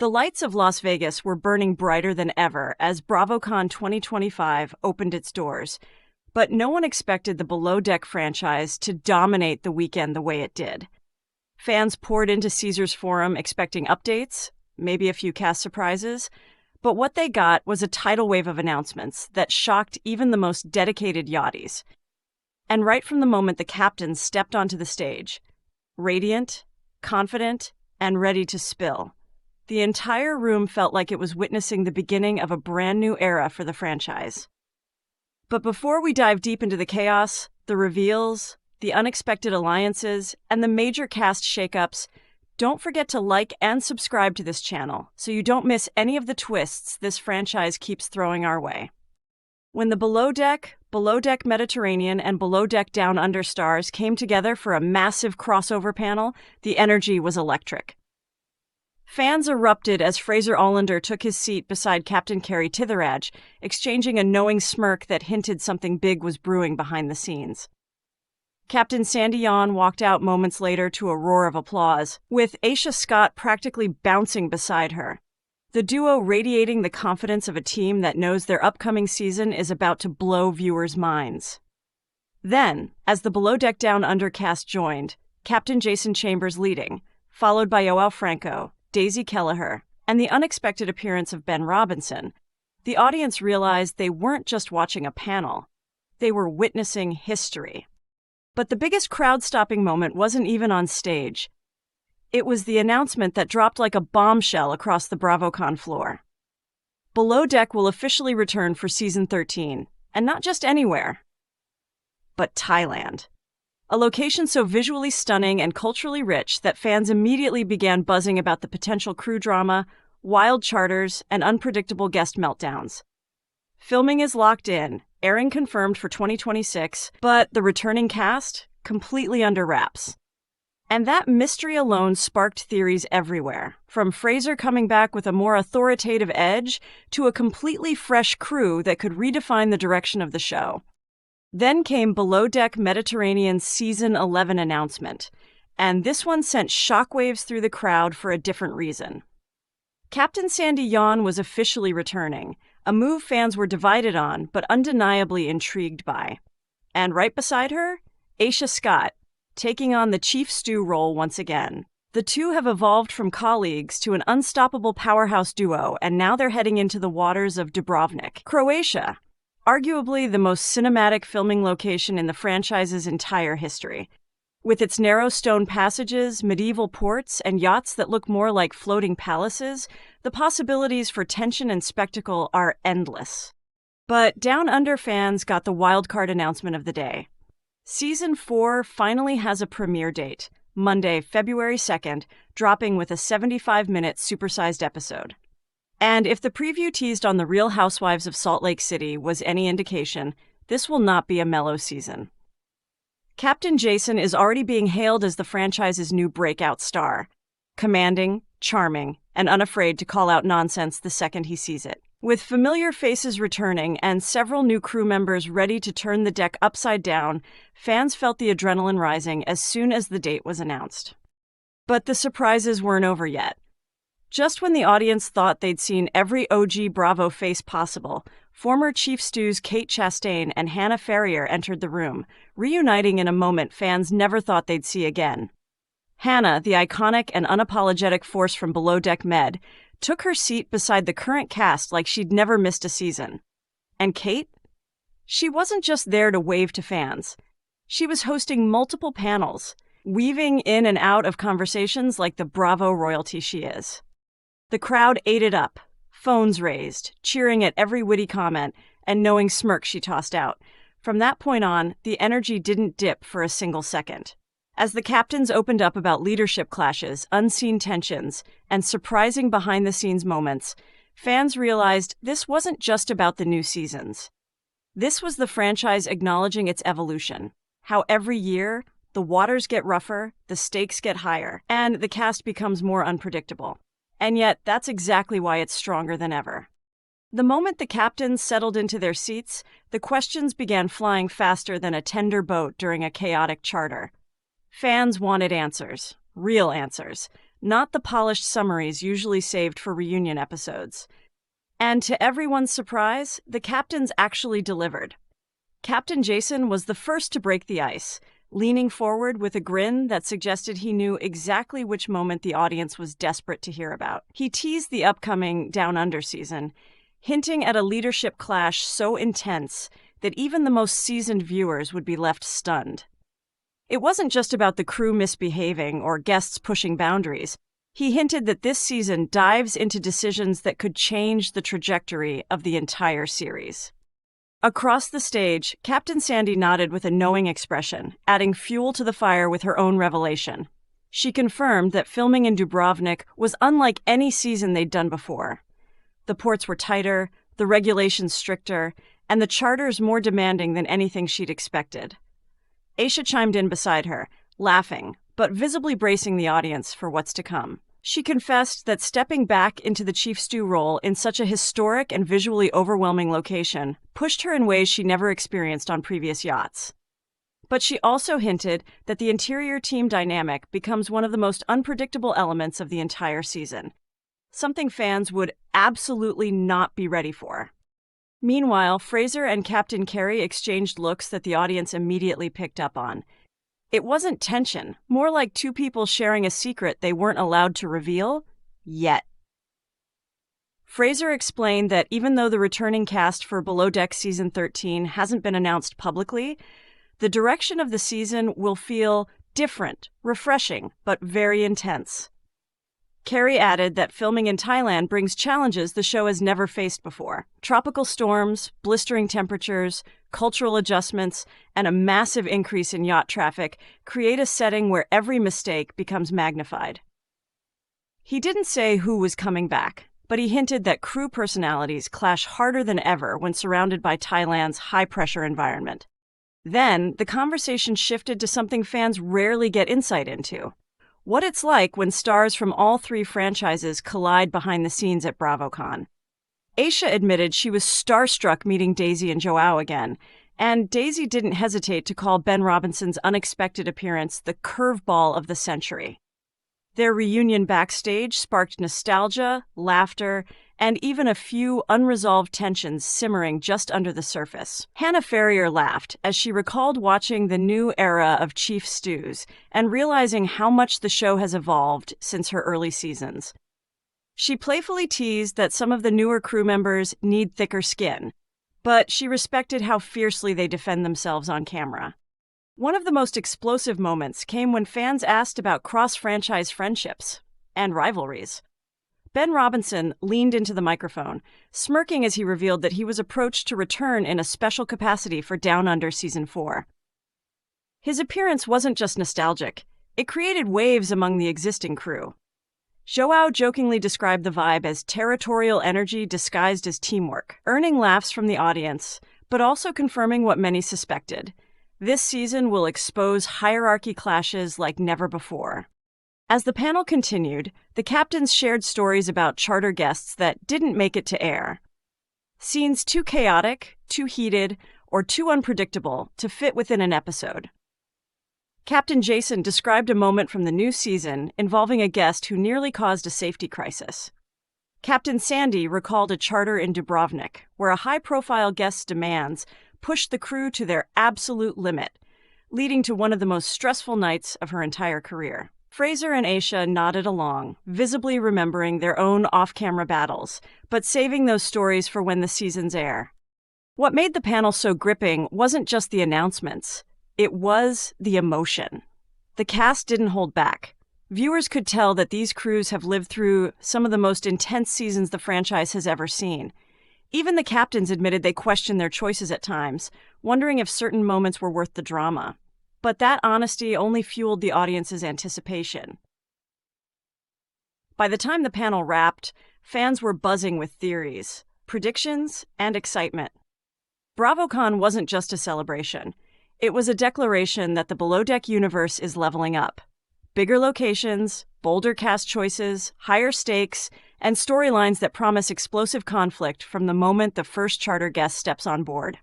The lights of Las Vegas were burning brighter than ever as BravoCon 2025 opened its doors, but no one expected the Below Deck franchise to dominate the weekend the way it did. Fans poured into Caesars Forum expecting updates, maybe a few cast surprises, but what they got was a tidal wave of announcements that shocked even the most dedicated yachties. And right from the moment the captains stepped onto the stage, radiant, confident, and ready to spill, the entire room felt like it was witnessing the beginning of a brand new era for the franchise. But before we dive deep into the chaos, the reveals, the unexpected alliances, and the major cast shakeups, don't forget to like and subscribe to this channel so you don't miss any of the twists this franchise keeps throwing our way. When the Below Deck Mediterranean, and Below Deck Down Under stars came together for a massive crossover panel, the energy was electric. Fans erupted as Fraser Allander took his seat beside Captain Kerry Titherage, exchanging a knowing smirk that hinted something big was brewing behind the scenes. Captain Sandy Yawn walked out moments later to a roar of applause, with Aesha Scott practically bouncing beside her, the duo radiating the confidence of a team that knows their upcoming season is about to blow viewers' minds. Then, as the Below Deck Down Under cast joined, Captain Jason Chambers leading, followed by Joao Franco, Daisy Kelliher, and the unexpected appearance of Ben Robinson, the audience realized they weren't just watching a panel, they were witnessing history. But the biggest crowd-stopping moment wasn't even on stage. It was the announcement that dropped like a bombshell across the BravoCon floor. Below Deck will officially return for Season 13, and not just anywhere, but Thailand. A location so visually stunning and culturally rich that fans immediately began buzzing about the potential crew drama, wild charters, and unpredictable guest meltdowns. Filming is locked in, airing confirmed for 2026, but the returning cast, completely under wraps. And that mystery alone sparked theories everywhere, from Fraser coming back with a more authoritative edge to a completely fresh crew that could redefine the direction of the show. Then came Below Deck Mediterranean's Season 11 announcement, and this one sent shockwaves through the crowd for a different reason. Captain Sandy Yawn was officially returning, a move fans were divided on but undeniably intrigued by. And right beside her, Aesha Scott, taking on the Chief Stew role once again. The two have evolved from colleagues to an unstoppable powerhouse duo, and now they're heading into the waters of Dubrovnik, Croatia, arguably the most cinematic filming location in the franchise's entire history. With its narrow stone passages, medieval ports, and yachts that look more like floating palaces, the possibilities for tension and spectacle are endless. But Down Under fans got the wildcard announcement of the day. Season 4 finally has a premiere date, Monday, February 2nd, dropping with a 75-minute supersized episode. And if the preview teased on the Real Housewives of Salt Lake City was any indication, this will not be a mellow season. Captain Jason is already being hailed as the franchise's new breakout star, commanding, charming, and unafraid to call out nonsense the second he sees it. With familiar faces returning and several new crew members ready to turn the deck upside down, fans felt the adrenaline rising as soon as the date was announced. But the surprises weren't over yet. Just when the audience thought they'd seen every OG Bravo face possible, former Chief Stew's Kate Chastain and Hannah Ferrier entered the room, reuniting in a moment fans never thought they'd see again. Hannah, the iconic and unapologetic force from Below Deck Med, took her seat beside the current cast like she'd never missed a season. And Kate? She wasn't just there to wave to fans. She was hosting multiple panels, weaving in and out of conversations like the Bravo royalty she is. The crowd ate it up, phones raised, cheering at every witty comment, and knowing smirk she tossed out. From that point on, the energy didn't dip for a single second. As the captains opened up about leadership clashes, unseen tensions, and surprising behind-the-scenes moments, fans realized this wasn't just about the new seasons. This was the franchise acknowledging its evolution, how every year, the waters get rougher, the stakes get higher, and the cast becomes more unpredictable. And yet, that's exactly why it's stronger than ever. The moment the captains settled into their seats, the questions began flying faster than a tender boat during a chaotic charter. Fans wanted answers, real answers, not the polished summaries usually saved for reunion episodes. And to everyone's surprise, the captains actually delivered. Captain Jason was the first to break the ice, leaning forward with a grin that suggested he knew exactly which moment the audience was desperate to hear about. He teased the upcoming Down Under season, hinting at a leadership clash so intense that even the most seasoned viewers would be left stunned. It wasn't just about the crew misbehaving or guests pushing boundaries. He hinted that this season dives into decisions that could change the trajectory of the entire series. Across the stage, Captain Sandy nodded with a knowing expression, adding fuel to the fire with her own revelation. She confirmed that filming in Dubrovnik was unlike any season they'd done before. The ports were tighter, the regulations stricter, and the charters more demanding than anything she'd expected. Aesha chimed in beside her, laughing, but visibly bracing the audience for what's to come. She confessed that stepping back into the chief stew role in such a historic and visually overwhelming location pushed her in ways she never experienced on previous yachts. But she also hinted that the interior team dynamic becomes one of the most unpredictable elements of the entire season, something fans would absolutely not be ready for. Meanwhile, Fraser and Captain Carey exchanged looks that the audience immediately picked up on. It wasn't tension, more like two people sharing a secret they weren't allowed to reveal yet. Fraser explained that even though the returning cast for Below Deck Season 13 hasn't been announced publicly, the direction of the season will feel different, refreshing, but very intense. Carey added that filming in Thailand brings challenges the show has never faced before. Tropical storms, blistering temperatures, cultural adjustments, and a massive increase in yacht traffic create a setting where every mistake becomes magnified. He didn't say who was coming back, but he hinted that crew personalities clash harder than ever when surrounded by Thailand's high-pressure environment. Then, the conversation shifted to something fans rarely get insight into: what it's like when stars from all three franchises collide behind the scenes at BravoCon. Aesha admitted she was starstruck meeting Daisy and Joao again, and Daisy didn't hesitate to call Ben Robinson's unexpected appearance the curveball of the century. Their reunion backstage sparked nostalgia, laughter, and even a few unresolved tensions simmering just under the surface. Hannah Ferrier laughed as she recalled watching the new era of Chief Stews and realizing how much the show has evolved since her early seasons. She playfully teased that some of the newer crew members need thicker skin, but she respected how fiercely they defend themselves on camera. One of the most explosive moments came when fans asked about cross-franchise friendships and rivalries. Ben Robinson leaned into the microphone, smirking as he revealed that he was approached to return in a special capacity for Down Under Season 4. His appearance wasn't just nostalgic, it created waves among the existing crew. Joao jokingly described the vibe as territorial energy disguised as teamwork, earning laughs from the audience, but also confirming what many suspected. This season will expose hierarchy clashes like never before. As the panel continued, the captains shared stories about charter guests that didn't make it to air. Scenes too chaotic, too heated, or too unpredictable to fit within an episode. Captain Jason described a moment from the new season involving a guest who nearly caused a safety crisis. Captain Sandy recalled a charter in Dubrovnik, where a high-profile guest's demands pushed the crew to their absolute limit, leading to one of the most stressful nights of her entire career. Fraser and Aesha nodded along, visibly remembering their own off-camera battles, but saving those stories for when the seasons air. What made the panel so gripping wasn't just the announcements, it was the emotion. The cast didn't hold back. Viewers could tell that these crews have lived through some of the most intense seasons the franchise has ever seen. Even the captains admitted they questioned their choices at times, wondering if certain moments were worth the drama. But that honesty only fueled the audience's anticipation. By the time the panel wrapped, fans were buzzing with theories, predictions, and excitement. BravoCon wasn't just a celebration. It was a declaration that the Below Deck universe is leveling up. Bigger locations, bolder cast choices, higher stakes, and storylines that promise explosive conflict from the moment the first charter guest steps on board.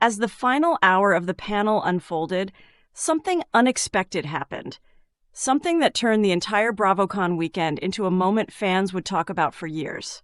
As the final hour of the panel unfolded, something unexpected happened. something that turned the entire BravoCon weekend into a moment fans would talk about for years.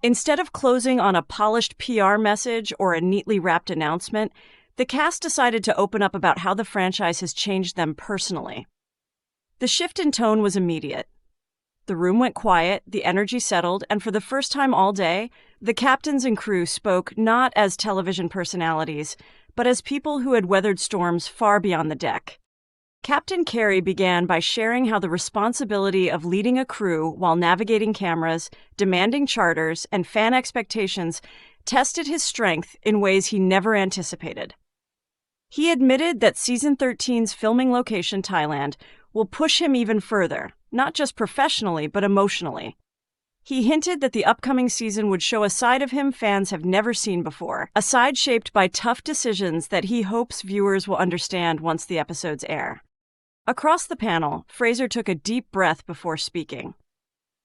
Instead of closing on a polished PR message or a neatly wrapped announcement, the cast decided to open up about how the franchise has changed them personally. The shift in tone was immediate. The room went quiet, the energy settled, and for the first time all day, the captains and crew spoke not as television personalities, but as people who had weathered storms far beyond the deck. Captain Kerry began by sharing how the responsibility of leading a crew while navigating cameras, demanding charters, and fan expectations tested his strength in ways he never anticipated. He admitted that Season 13's filming location, Thailand, will push him even further, not just professionally, but emotionally. He hinted that the upcoming season would show a side of him fans have never seen before, a side shaped by tough decisions that he hopes viewers will understand once the episodes air. Across the panel, Fraser took a deep breath before speaking.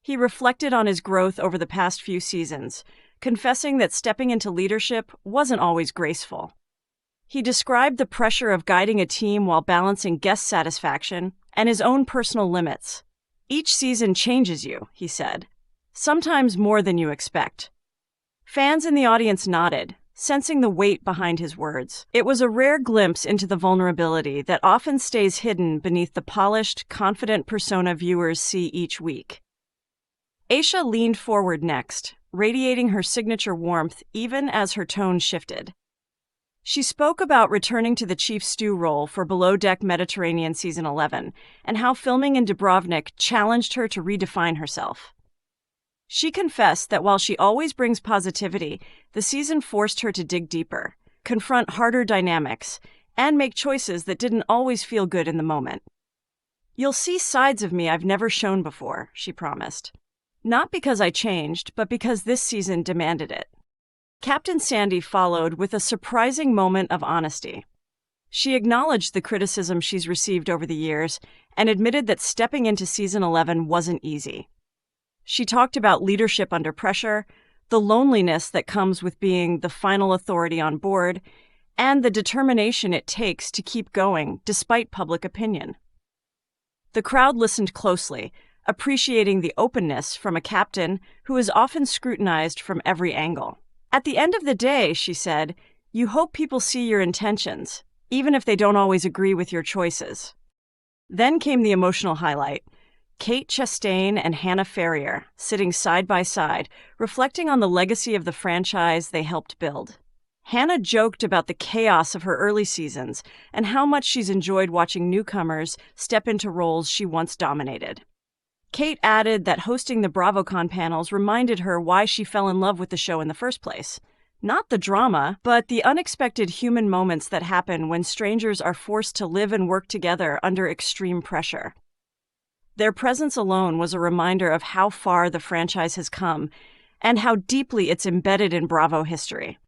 He reflected on his growth over the past few seasons, confessing that stepping into leadership wasn't always graceful. He described the pressure of guiding a team while balancing guest satisfaction and his own personal limits. Each season changes you, he said, sometimes more than you expect. Fans in the audience nodded, sensing the weight behind his words. It was a rare glimpse into the vulnerability that often stays hidden beneath the polished, confident persona viewers see each week. Aesha leaned forward next, radiating her signature warmth even as her tone shifted. She spoke about returning to the chief stew role for Below Deck Mediterranean Season 11 and how filming in Dubrovnik challenged her to redefine herself. She confessed that while she always brings positivity, the season forced her to dig deeper, confront harder dynamics, and make choices that didn't always feel good in the moment. "You'll see sides of me I've never shown before," she promised. "Not because I changed, but because this season demanded it." Captain Sandy followed with a surprising moment of honesty. She acknowledged the criticism she's received over the years and admitted that stepping into Season 11 wasn't easy. She talked about leadership under pressure, the loneliness that comes with being the final authority on board, and the determination it takes to keep going despite public opinion. The crowd listened closely, appreciating the openness from a captain who is often scrutinized from every angle. "At the end of the day," she said, "you hope people see your intentions, even if they don't always agree with your choices." Then came the emotional highlight. Kate Chastain and Hannah Ferrier, sitting side by side, reflecting on the legacy of the franchise they helped build. Hannah joked about the chaos of her early seasons and how much she's enjoyed watching newcomers step into roles she once dominated. Kate added that hosting the BravoCon panels reminded her why she fell in love with the show in the first place. Not the drama, but the unexpected human moments that happen when strangers are forced to live and work together under extreme pressure. Their presence alone was a reminder of how far the franchise has come and how deeply it's embedded in Bravo history.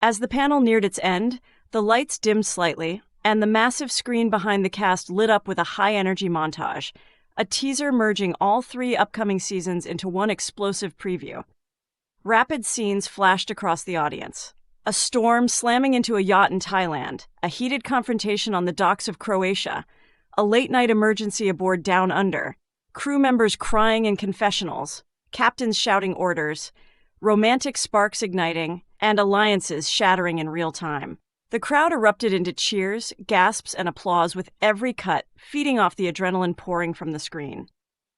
As the panel neared its end, the lights dimmed slightly, and the massive screen behind the cast lit up with a high-energy montage, a teaser merging all 3 upcoming seasons into one explosive preview. Rapid scenes flashed across the audience. A storm slamming into a yacht in Thailand, a heated confrontation on the docks of Croatia, a late-night emergency aboard Down Under, crew members crying in confessionals, captains shouting orders, romantic sparks igniting, and alliances shattering in real time. The crowd erupted into cheers, gasps, and applause with every cut, feeding off the adrenaline pouring from the screen.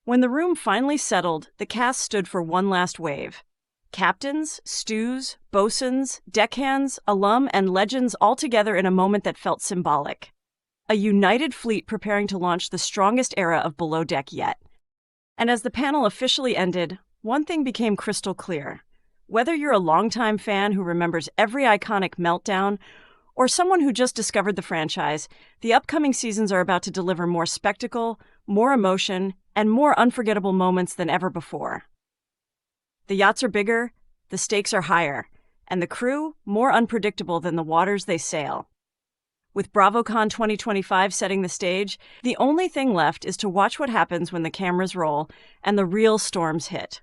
When the room finally settled, the cast stood for one last wave. Captains, stews, bosuns, deckhands, alum, and legends all together in a moment that felt symbolic. A united fleet preparing to launch the strongest era of Below Deck yet. And as the panel officially ended, one thing became crystal clear. Whether you're a longtime fan who remembers every iconic meltdown, or someone who just discovered the franchise, the upcoming seasons are about to deliver more spectacle, more emotion, and more unforgettable moments than ever before. The yachts are bigger, the stakes are higher, and the crew more unpredictable than the waters they sail. With BravoCon 2025 setting the stage, the only thing left is to watch what happens when the cameras roll and the real storms hit.